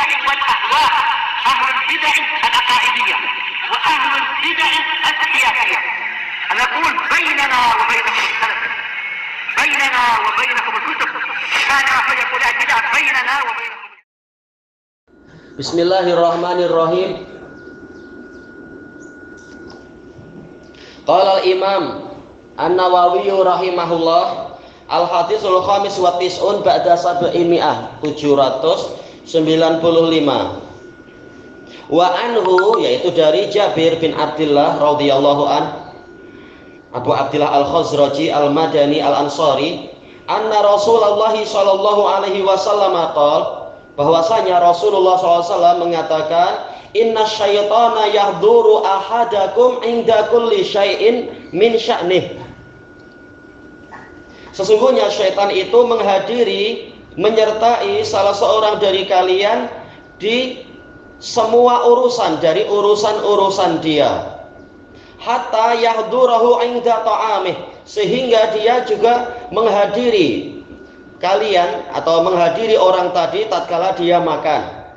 البدع والأهواء، أهل البدع العقائدية وأهل البدع السياسية. نقول بيننا وبينكم السلف، بيننا وبينكم الكتب، كان فيقول البدع بيننا وبينكم. Bismillahirrahmanirrahim. Qala al-Imam An-Nawawi rahimahullah, al-haditsul khamis wa tis'un ba'da sab'imi'ah, 795. Wa anhu, yaitu dari Jabir bin Abdullah radhiyallahu an, Abu Abdullah al-Khazraji al-Madani al-Ansari, anna Rasulullah sallallahu alaihi wasallam qala, bahwasanya Rasulullah SAW mengatakan, inna syaitana yahduru ahadakum inda kulli syai'in min sya'nih. Sesungguhnya syaitan itu menghadiri, menyertai salah seorang dari kalian di semua urusan dari urusan-urusan dia. Hatta yahdurahu inda ta'amih, sehingga dia juga menghadiri kalian atau menghadiri orang tadi tatkala dia makan.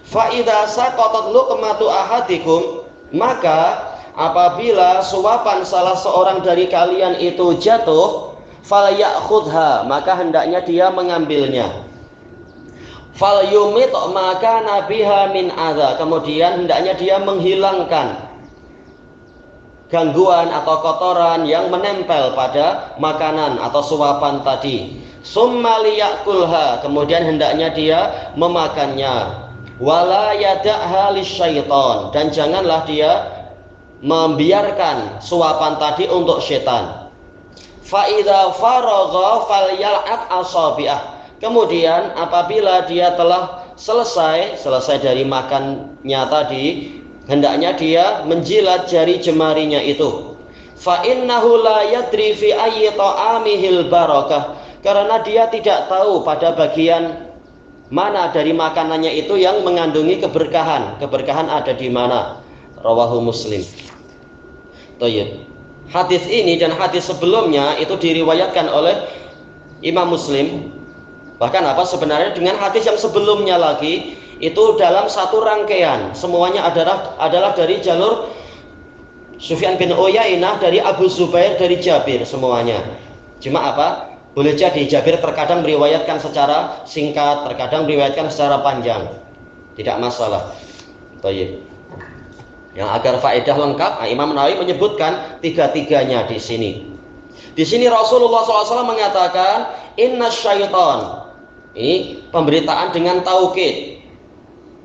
Fa idza saqatat luqmatu ahadikum, maka apabila suapan salah seorang dari kalian itu jatuh, fal ya'khudha, maka hendaknya dia mengambilnya. Fal yumit maka nabiha min adza, kemudian hendaknya dia menghilangkan gangguan atau kotoran yang menempel pada makanan atau suapan tadi. Summa liyakulha, kemudian hendaknya dia memakannya. Wala yada'ha lisyaiton, dan janganlah dia membiarkan suapan tadi untuk setan. Fa idza faragha falyal'at asabi'ah, kemudian apabila dia telah selesai dari makannya tadi, hendaknya dia menjilat jari jemarinya itu. Fa innahu la yadri fi ayyi ta'amihil barakah, karena dia tidak tahu pada bagian mana dari makanannya itu yang mengandungi keberkahan. Keberkahan ada di mana? Rawahu Muslim. Thayyib. Hadis ini dan hadis sebelumnya itu diriwayatkan oleh Imam Muslim. Bahkan sebenarnya dengan hadis yang sebelumnya lagi itu dalam satu rangkaian. Semuanya adalah dari jalur Sufyan bin Uyainah, dari Abu Zubair, dari Jabir semuanya. Cuma boleh jadi Jabir terkadang meriwayatkan secara singkat, terkadang meriwayatkan secara panjang. Tidak masalah. Baik. Yang agar faedah lengkap, Imam Nawawi menyebutkan tiga-tiganya di sini. Di sini Rasulullah SAW mengatakan, inna syaiton. Ini pemberitaan dengan taukid.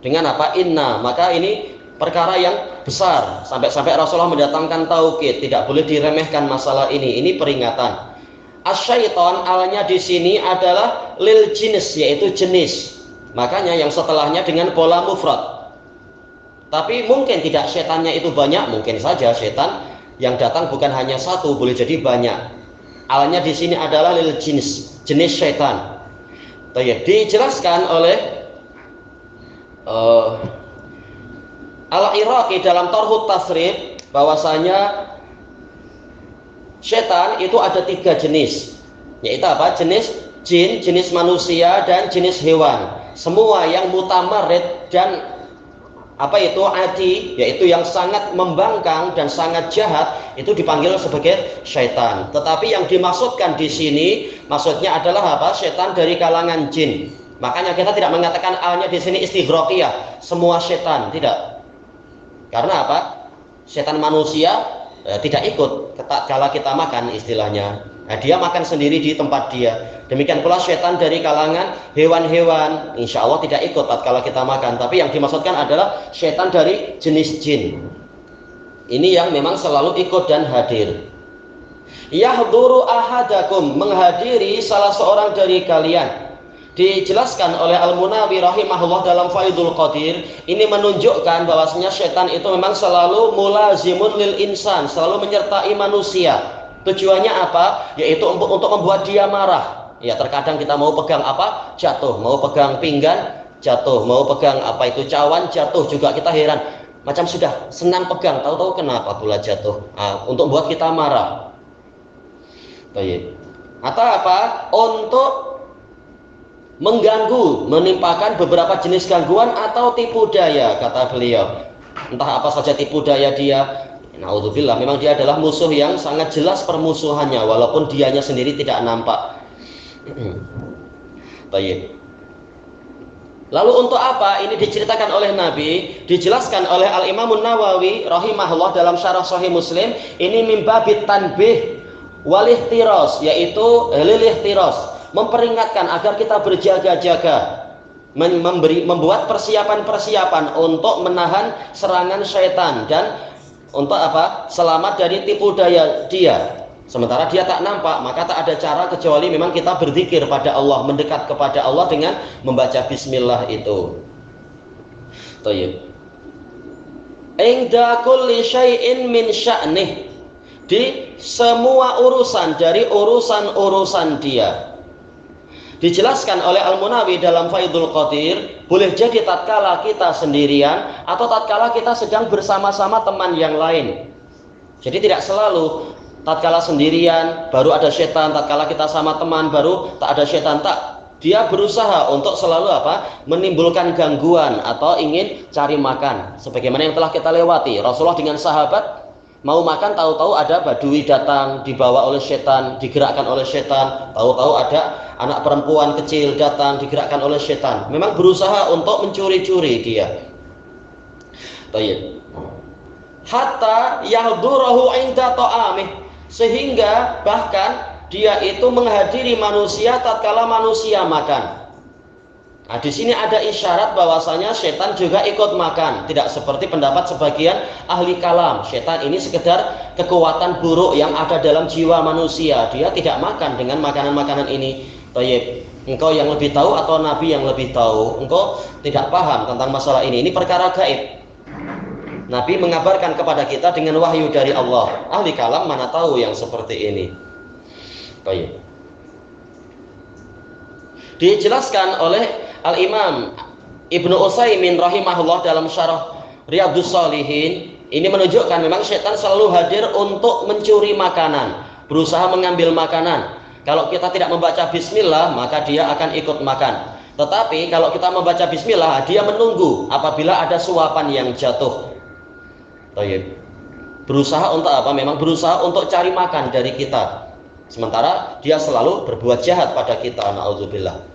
Dengan inna, maka ini perkara yang besar. Sampai-sampai Rasulullah mendatangkan taukid. Tidak boleh diremehkan masalah ini. Ini peringatan. Asyaiton alanya di sini adalah lil jinis, yaitu jenis. Makanya yang setelahnya dengan pola mufrad. Tapi mungkin tidak setannya itu banyak, mungkin saja setan yang datang bukan hanya satu, boleh jadi banyak. Alanya di sini adalah lil jinis, jenis setan. Dijelaskan oleh Al-Iraqi dalam Tarhut Tasrif bahwasanya setan itu ada 3 jenis, yaitu jenis jin, jenis manusia, dan jenis hewan. Semua yang mutamarrid dan ati, yaitu yang sangat membangkang dan sangat jahat, itu dipanggil sebagai setan. Tetapi yang dimaksudkan di sini maksudnya adalah setan dari kalangan jin. Makanya kita tidak mengatakan alnya di sini istighraqiyah, semua setan, tidak. Karena setan manusia tidak ikut kala kita makan istilahnya. Nah, dia makan sendiri di tempat dia. Demikian pula setan dari kalangan hewan-hewan, insya Allah tidak ikut tatkala kita makan. Tapi yang dimaksudkan adalah setan dari jenis jin. Ini yang memang selalu ikut dan hadir. Yahduru ahadakum, menghadiri salah seorang dari kalian. Dijelaskan oleh Al-Munawi rahimahullah dalam Faidul Qadir, ini menunjukkan bahwasanya setan itu memang selalu mulazimun lil insan, selalu menyertai manusia. Tujuannya yaitu untuk membuat dia marah. Ya, terkadang kita mau pegang jatuh, mau pegang pinggan jatuh, mau pegang cawan jatuh, juga kita heran. Macam sudah senang pegang, tahu-tahu kenapa pula jatuh. Untuk buat kita marah. Baik. Atau untuk mengganggu, menimpakan beberapa jenis gangguan atau tipu daya, kata beliau. Entah apa saja tipu daya dia, naudzubillah, memang dia adalah musuh yang sangat jelas permusuhannya, walaupun dianya sendiri tidak nampak. Baik. Lalu untuk apa ini diceritakan oleh Nabi? Dijelaskan oleh Al-Imam Nawawi rahimahullah dalam syarah Sahih Muslim. Ini mimbabit tanbih wal ihtiras, yaitu lil ihtiras, memperingatkan agar kita berjaga-jaga, membuat persiapan-persiapan untuk menahan serangan syaitan dan untuk apa? Selamat dari tipu daya dia. Sementara dia tak nampak, maka tak ada cara kecuali memang kita berzikir pada Allah, mendekat kepada Allah dengan membaca bismillah itu. Thayyib. Inda kulli syai'in min sya'nih, di semua urusan dari urusan-urusan dia. Dijelaskan oleh Al-Munawi dalam Faidul Qadir, boleh jadi tatkala kita sendirian atau tatkala kita sedang bersama-sama teman yang lain. Jadi tidak selalu tatkala sendirian baru ada setan, tatkala kita sama teman baru tak ada setan, tak. Dia berusaha untuk selalu apa? Menimbulkan gangguan atau ingin cari makan. Sebagaimana yang telah kita lewati, Rasulullah dengan sahabat mau makan, tahu-tahu ada badui datang, dibawa oleh setan, digerakkan oleh setan. Tahu-tahu ada anak perempuan kecil datang, digerakkan oleh setan. Memang berusaha untuk mencuri-curi dia. Baik. Hatta yahdurahu inda ta'amih, sehingga bahkan dia itu menghadiri manusia tatkala manusia makan. Nah, di sini ada isyarat bahwasanya setan juga ikut makan. Tidak seperti pendapat sebagian ahli kalam. Setan ini sekedar kekuatan buruk yang ada dalam jiwa manusia. Dia tidak makan dengan makanan-makanan ini. Tayyib. Engkau yang lebih tahu atau Nabi yang lebih tahu? Engkau tidak paham tentang masalah ini. Ini perkara gaib. Nabi mengabarkan kepada kita dengan wahyu dari Allah. Ahli kalam mana tahu yang seperti ini. Baik. Dijelaskan oleh Al-Imam Ibnu Utsaimin rahimahullah dalam syarah Riyadhus Shalihin, ini menunjukkan memang setan selalu hadir untuk mencuri makanan, berusaha mengambil makanan. Kalau kita tidak membaca bismillah, maka dia akan ikut makan. Tetapi kalau kita membaca bismillah, dia menunggu apabila ada suapan yang jatuh. Baik. Berusaha untuk apa? Memang berusaha untuk cari makan dari kita. Sementara dia selalu berbuat jahat pada kita, naudzubillah.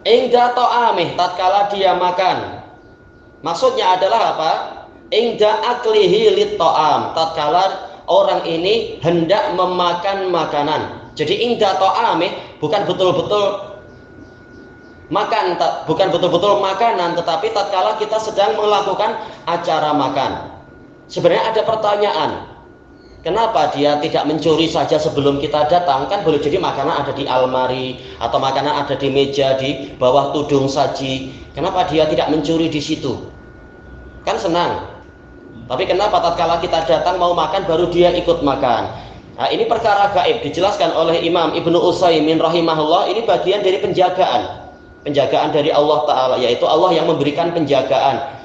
Ingda ta'amih, tatkala dia makan. Maksudnya adalah apa? Ingda aklihi lit ta'am, tatkala orang ini hendak memakan makanan. Jadi ingda ta'amih bukan betul-betul makan, bukan betul-betul makanan, tetapi tatkala kita sedang melakukan acara makan. Sebenarnya ada pertanyaan, kenapa dia tidak mencuri saja sebelum kita datang? Kan boleh jadi makanan ada di almari atau makanan ada di meja di bawah tudung saji. Kenapa dia tidak mencuri di situ? Kan senang. Tapi kenapa tatkala kita datang mau makan baru dia ikut makan? Nah, ini perkara gaib dijelaskan oleh Imam Ibnu Utsaimin rahimahullah. Ini bagian dari penjagaan dari Allah Ta'ala, yaitu Allah yang memberikan penjagaan.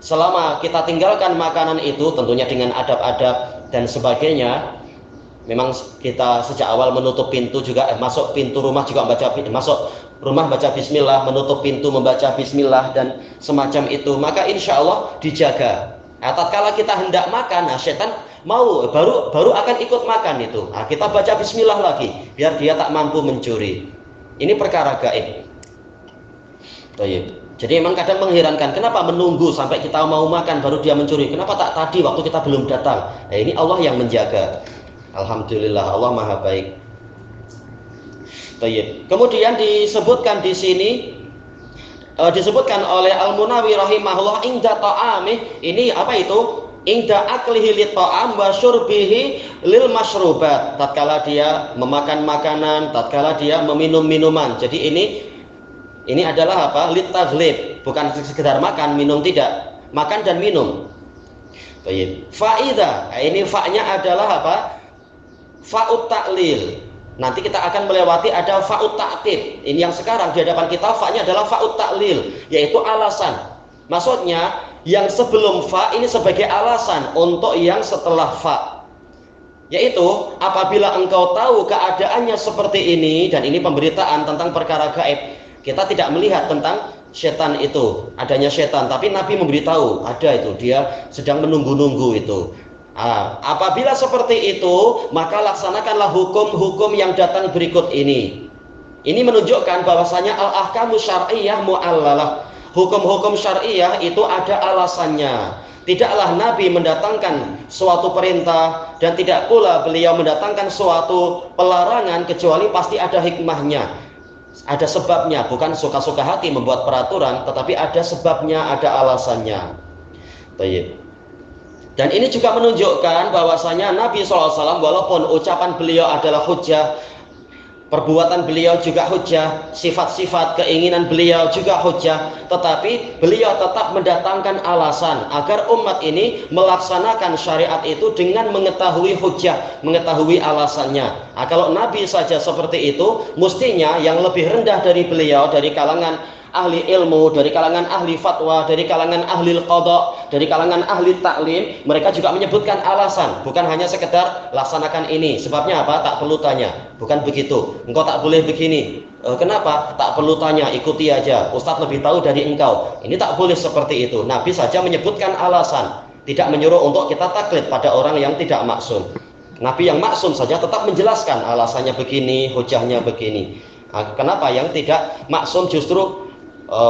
Selama kita tinggalkan makanan itu tentunya dengan adab-adab dan sebagainya. Memang kita sejak awal menutup pintu juga, masuk pintu rumah juga masuk rumah baca bismillah, menutup pintu membaca bismillah dan semacam itu. Maka insya Allah dijaga. Nah, tatkala kita hendak makan, nah setan mau baru akan ikut makan itu. Nah, kita baca bismillah lagi biar dia tak mampu mencuri. Ini perkara gaib. Jadi memang kadang mengherankan, kenapa menunggu sampai kita mau makan baru dia mencuri? Kenapa tak tadi waktu kita belum datang? Nah, ini Allah yang menjaga. Alhamdulillah, Allah Maha Baik. Kemudian disebutkan di sini, disebutkan oleh Al-Munawi rahimahullah, ingda ta'amih, ini apa itu? Ingda aklihi lit ta'am wa syurbihi lil masyrubat. Tatkala dia memakan makanan, tatkala dia meminum minuman. Jadi ini adalah apa? Lit taghlib, bukan sekedar makan, minum tidak. Makan dan minum. Baik. Faida, ini fa-nya adalah apa? Fa'ut ta'lil. Nanti kita akan melewati ada fa'ut ta'tib. Ini yang sekarang di hadapan kita fa-nya adalah fa'ut ta'lil, yaitu alasan. Maksudnya yang sebelum fa ini sebagai alasan untuk yang setelah fa. Yaitu apabila engkau tahu keadaannya seperti ini, dan ini pemberitaan tentang perkara gaib. Kita tidak melihat tentang setan itu, adanya setan, tapi Nabi memberitahu ada itu, dia sedang menunggu-nunggu itu. Apabila seperti itu, maka laksanakanlah hukum-hukum yang datang berikut ini. Ini menunjukkan bahwasanya al-ahkamu syar'iyyah mu'allalah. Hukum-hukum syar'iyyah itu ada alasannya. Tidaklah Nabi mendatangkan suatu perintah dan tidak pula beliau mendatangkan suatu pelarangan kecuali pasti ada hikmahnya, ada sebabnya. Bukan suka-suka hati membuat peraturan, tetapi ada sebabnya, ada alasannya. Baik. Dan ini juga menunjukkan bahwasanya Nabi SAW walaupun ucapan beliau adalah hujjah, perbuatan beliau juga hujjah, sifat-sifat keinginan beliau juga hujjah, tetapi beliau tetap mendatangkan alasan agar umat ini melaksanakan syariat itu dengan mengetahui hujjah, mengetahui alasannya. Kalau Nabi saja seperti itu, mestinya yang lebih rendah dari beliau, dari kalangan ahli ilmu, dari kalangan ahli fatwa, dari kalangan ahli qada, dari kalangan ahli taklim, mereka juga menyebutkan alasan, bukan hanya sekedar laksanakan ini. Sebabnya apa? Tak perlu tanya. Bukan begitu. Engkau tak boleh begini. Kenapa? Tak perlu tanya, ikuti aja. Ustadz lebih tahu dari engkau. Ini tak boleh seperti itu. Nabi saja menyebutkan alasan, tidak menyuruh untuk kita taklid pada orang yang tidak maksum. Nabi yang maksum saja tetap menjelaskan alasannya begini, hujahnya begini. Kenapa yang tidak maksum justru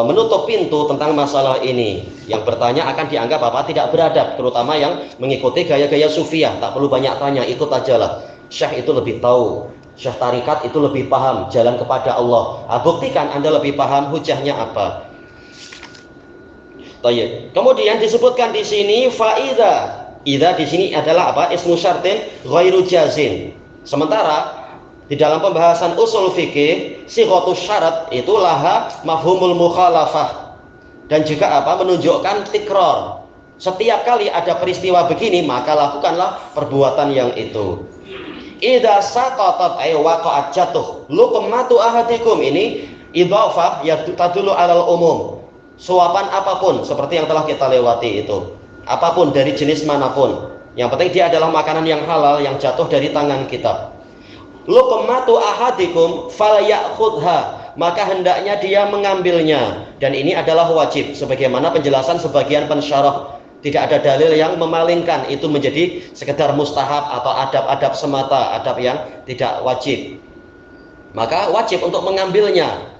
menutup pintu tentang masalah ini? Yang bertanya akan dianggap apa? Tidak beradab, terutama yang mengikuti gaya-gaya sufiah. Tak perlu banyak tanya, ikut ajalah. Syekh itu lebih tahu, syekh tarikat itu lebih paham jalan kepada Allah. Buktikan Anda lebih paham, hujahnya apa? Baik. Kemudian disebutkan di sini faida. Ida di sini adalah apa? Ismu syartin ghairu jazin. Sementara di dalam pembahasan usul fikih, sighatus syarat itu laha mafhumul mukhalafah, dan juga apa? Menunjukkan tikrar. Setiap kali ada peristiwa begini, maka lakukanlah perbuatan yang itu. Idza saqatat ay waqa'at jatuh luqmatu ahadikum, ini idhafah ya tadullu alal umum. Suapan apapun seperti yang telah kita lewati itu, apapun dari jenis manapun, yang penting dia adalah makanan yang halal yang jatuh dari tangan kita. Luqmatu ahadikum falyakhudha, maka hendaknya dia mengambilnya, dan ini adalah wajib sebagaimana penjelasan sebagian pensyarah. Tidak ada dalil yang memalingkan itu menjadi sekedar mustahab atau adab-adab semata, adab yang tidak wajib. Maka wajib untuk mengambilnya.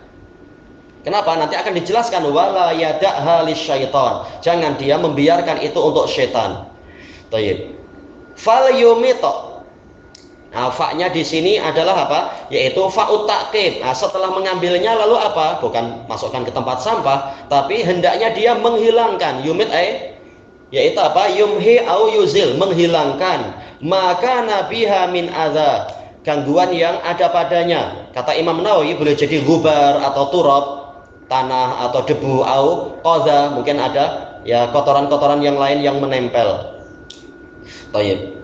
Kenapa? Nanti akan dijelaskan wala yada'ha lisyaitan. Jangan dia membiarkan itu untuk syaitan. Baik. Fal yumito. Nah, fa-nya di sini adalah apa? Yaitu fa'ut ta'qib. Nah, setelah mengambilnya lalu apa? Bukan masukkan ke tempat sampah, tapi hendaknya dia menghilangkan. Yumit yaitu apa? Yumhi au yuzil, menghilangkan. Maka nabiha min adza, gangguan yang ada padanya. Kata Imam Nawawi, boleh jadi gubar atau turab, tanah atau debu, au qadza, mungkin ada ya kotoran-kotoran yang lain yang menempel. Baik.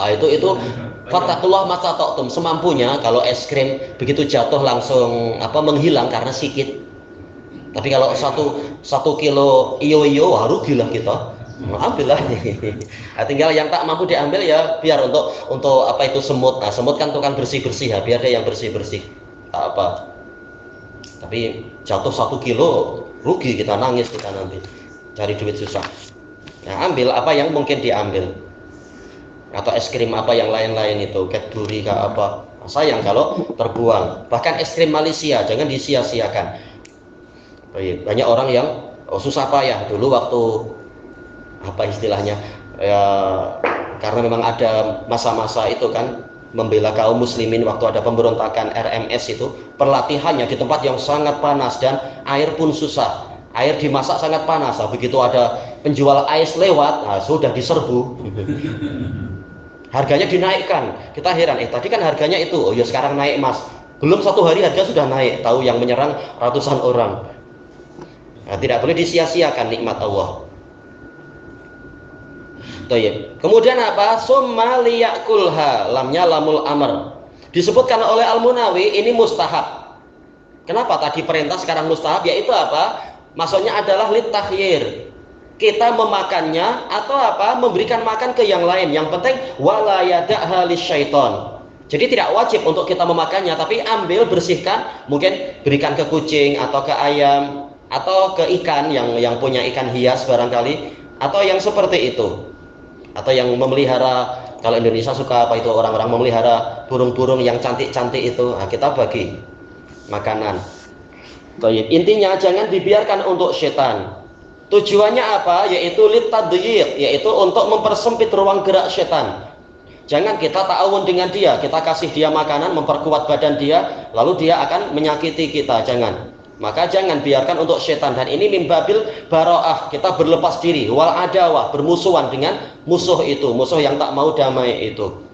Itu fattakullah mastata'tum, semampunya. Kalau es krim begitu jatuh langsung menghilang karena sikit. Tapi kalau satu kilo iyo rugilah kita. Ambillah. Nah, tinggal yang tak mampu diambil ya biar untuk apa itu semut. Nah, semut kan tukang bersih-bersih ya, biar dia yang bersih-bersih. Tak apa. Tapi jatuh 1 kilo rugi, kita nangis kita nanti. Cari duit susah. Nah, ambil apa yang mungkin diambil. Atau es krim apa yang lain-lain itu, Cadbury kah apa. Sayang kalau terbuang. Bahkan es krim Malaysia jangan disia-siakan. Banyak orang yang susah payah dulu waktu apa istilahnya ya, karena memang ada masa-masa itu kan membela kaum muslimin waktu ada pemberontakan RMS itu, perlatihannya di tempat yang sangat panas dan air pun susah. Air dimasak sangat panas. Nah, begitu ada penjual ais lewat, nah, sudah diserbu. Harganya dinaikkan. Kita heran, tadi kan harganya itu, oh ya sekarang naik mas. Belum 1 hari harga sudah naik. Tahu yang menyerang ratusan orang. Nah, tidak boleh disia-siakan nikmat Allah. Kemudian apa? Summa liyakulha, lamnya lamul amr. Disebutkan oleh Al-Munawi ini mustahab. Kenapa tadi perintah sekarang mustahab? Yaitu apa? Maksudnya adalah litakhyir. kita memakannya atau apa memberikan makan ke yang lain. Yang penting wala yada'ha lisyaiton. Jadi tidak wajib untuk kita memakannya, tapi ambil, bersihkan, mungkin berikan ke kucing atau ke ayam atau ke ikan yang punya ikan hias barangkali, atau yang seperti itu, atau yang memelihara. Kalau Indonesia suka apa itu, orang-orang memelihara burung-burung yang cantik-cantik itu, nah, kita bagi makanan. Intinya jangan dibiarkan untuk setan. Tujuannya apa? Yaitu litadyiq, yaitu untuk mempersempit ruang gerak setan. Jangan kita ta'awun dengan dia, kita kasih dia makanan, memperkuat badan dia, lalu dia akan menyakiti kita. Jangan. Maka jangan biarkan untuk setan. Dan ini mimbabil baro'ah, kita berlepas diri, wal adawah, bermusuhan dengan musuh itu, musuh yang tak mau damai itu.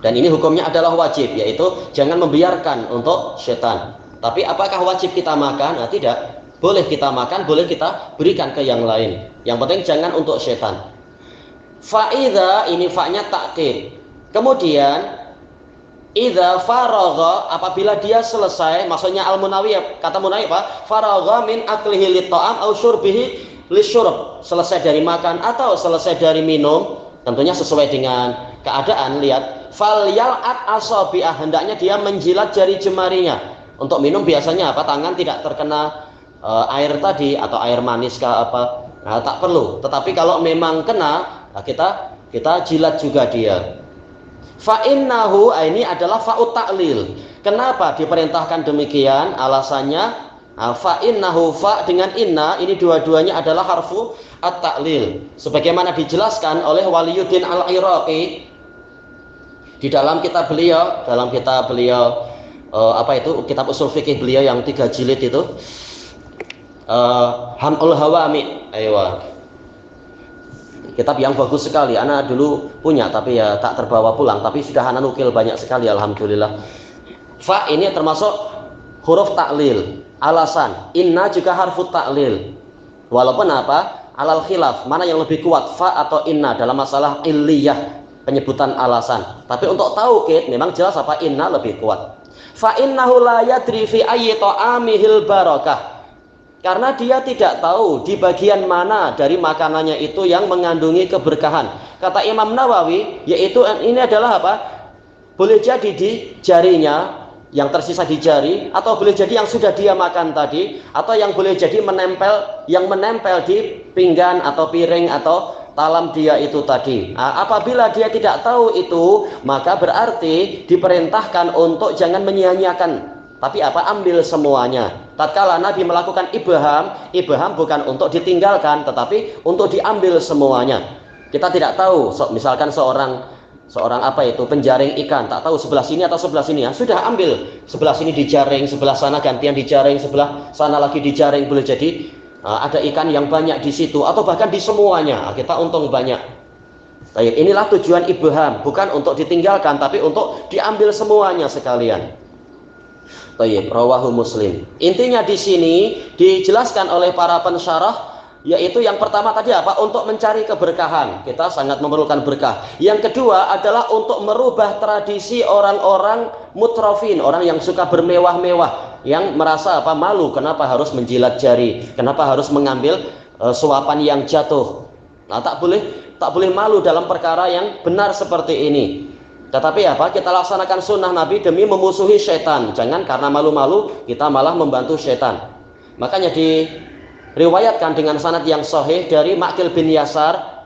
Dan ini hukumnya adalah wajib, yaitu jangan membiarkan untuk setan. Tapi apakah wajib kita makan? Nah, tidak. Boleh kita makan, boleh kita berikan ke yang lain. Yang penting jangan untuk setan. Fa'idha, ini fa'nya ta'kid. Kemudian idza faragha, apabila dia selesai, maksudnya al-Munawi, kata Munawi apa? Faragha min aklihi lit-ta'am au syurbihi lisyurb. Selesai dari makan atau selesai dari minum, tentunya sesuai dengan keadaan. Lihat, falyal'at asabi'ah, hendaknya dia menjilat jari jemarinya. Untuk minum biasanya apa? Tangan tidak terkena air tadi atau air manis kah apa? Nah, tak perlu. Tetapi kalau memang kena, nah kita jilat juga dia. Fa'innahu, ini adalah fa'ut ta'lil. Kenapa diperintahkan demikian? Alasannya fa'innahu, fa dengan inna, ini dua-duanya adalah harfu at-ta'lil. Sebagaimana dijelaskan oleh Waliyuddin al-Iraqi di dalam kitab beliau, apa itu, kitab usul fikih beliau yang 3 jilid itu, Hamul Hawami, kitab yang bagus sekali. Ana dulu punya tapi ya tak terbawa pulang, tapi sudah ana nukil banyak sekali, alhamdulillah. Fa ini termasuk huruf taklil. Alasan, inna juga harfu taklil. Walaupun apa? Alal khilaf, mana yang lebih kuat, fa atau inna dalam masalah illiyah, penyebutan alasan. Tapi untuk taukid memang jelas apa, inna lebih kuat. Fa innahu la yadri fi ayyi ta'amihil barakah. Karena dia tidak tahu di bagian mana dari makanannya itu yang mengandungi keberkahan. Kata Imam Nawawi, yaitu ini adalah apa? Boleh jadi di jarinya, yang tersisa di jari, atau boleh jadi yang sudah dia makan tadi, atau yang boleh jadi menempel di pinggan atau piring atau talam dia itu tadi. Nah, apabila dia tidak tahu itu, maka berarti diperintahkan untuk jangan menyia-nyiakan. Tapi apa? Ambil semuanya. Tatkala Nabi melakukan ibham bukan untuk ditinggalkan, tetapi untuk diambil semuanya. Kita tidak tahu, misalkan seorang apa itu, penjaring ikan, tak tahu sebelah sini atau sebelah sini, ya sudah ambil. Sebelah sini dijaring, sebelah sana gantian dijaring, sebelah sana lagi dijaring. Boleh jadi ada ikan yang banyak di situ, atau bahkan di semuanya. Kita untung banyak. Inilah tujuan ibham, bukan untuk ditinggalkan, tapi untuk diambil semuanya sekalian. Rawahu Muslim. Intinya di sini dijelaskan oleh para pensyarah, yaitu yang pertama tadi apa? Untuk mencari keberkahan. Kita sangat memerlukan berkah. Yang kedua adalah untuk merubah tradisi orang-orang mutrafin, orang yang suka bermewah-mewah, yang merasa apa? Malu, kenapa harus menjilat jari? Kenapa harus mengambil suapan yang jatuh? Nah, tak boleh malu dalam perkara yang benar seperti ini. Tetapi apa? Kita laksanakan sunnah Nabi demi memusuhi syaitan. Jangan karena malu-malu kita malah membantu syaitan. Makanya diriwayatkan dengan sanad yang sahih dari Ma'qil bin Yasar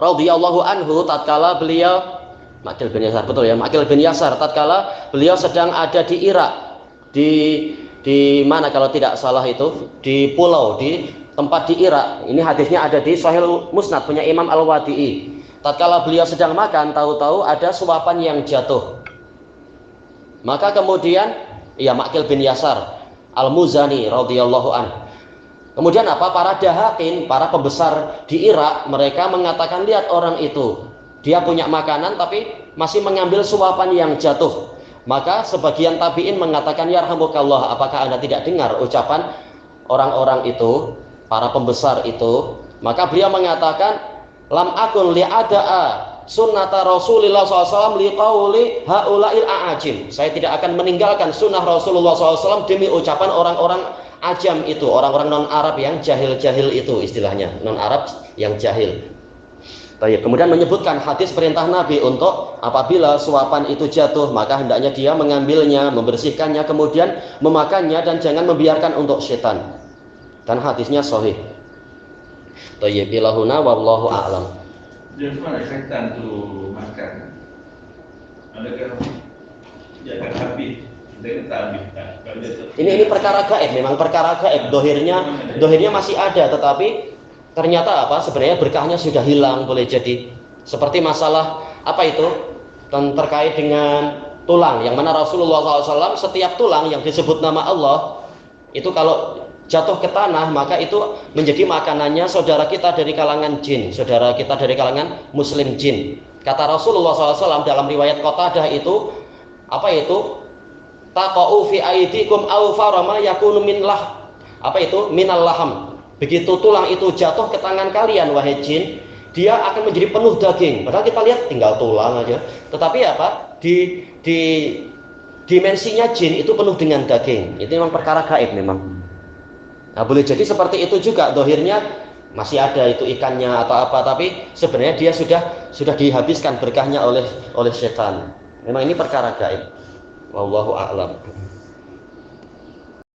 radhiyallahu anhu, tatkala beliau Ma'qil bin Yasar tatkala beliau sedang ada di Irak, di mana kalau tidak salah itu di pulau, di tempat di Irak. Ini hadisnya ada di Sahih Musnad punya Imam Al-Wadi'i. Tatkala beliau sedang makan, tahu-tahu ada suapan yang jatuh. Maka kemudian Ma'qil bin Yasar Al-Muzani radhiyallahu anhu, kemudian apa? Para dahakin, para pembesar di Irak, mereka mengatakan, lihat orang itu, dia punya makanan tapi masih mengambil suapan yang jatuh. Maka sebagian tabi'in mengatakan, yarhamukallah, apakah Anda tidak dengar ucapan orang-orang itu, para pembesar itu? Maka beliau mengatakan, lam akun li'ada'a sunnata Rasulullah SAW liqauli haula'il a'ajim. Saya tidak akan meninggalkan sunnah Rasulullah SAW demi ucapan orang-orang ajam itu, orang-orang non-Arab yang jahil-jahil itu istilahnya, non-Arab yang jahil. Baik, kemudian menyebutkan hadis perintah Nabi untuk apabila suapan itu jatuh, maka hendaknya dia mengambilnya, membersihkannya, kemudian memakannya dan jangan membiarkan untuk setan. Dan hadisnya sahih. Baik, bilahuna wallahu a'lam. Just mana setan tu makan? Adakah jangan habis? Ini perkara gaib, memang perkara gaib. Dohirnya masih ada, tetapi ternyata sebenarnya berkahnya sudah hilang, boleh jadi. Seperti masalah terkait dengan tulang, yang mana Rasulullah SAW setiap tulang yang disebut nama Allah itu kalau jatuh ke tanah maka itu menjadi makanannya saudara kita dari kalangan jin, saudara kita dari kalangan muslim jin. Kata Rasulullah SAW dalam riwayat Qatadah itu taqa'u fi aidikum aw farama yakunu minal laham. Begitu tulang itu jatuh ke tangan kalian wahai jin, dia akan menjadi penuh daging. Padahal kita lihat tinggal tulang aja. Tetapi di dimensinya jin itu penuh dengan daging. Itu memang perkara gaib memang. Nah, boleh jadi seperti itu juga, dohirnya masih ada itu ikannya atau apa, tapi sebenarnya dia sudah dihabiskan berkahnya oleh setan. Memang ini perkara gaib. Wallahu a'lam.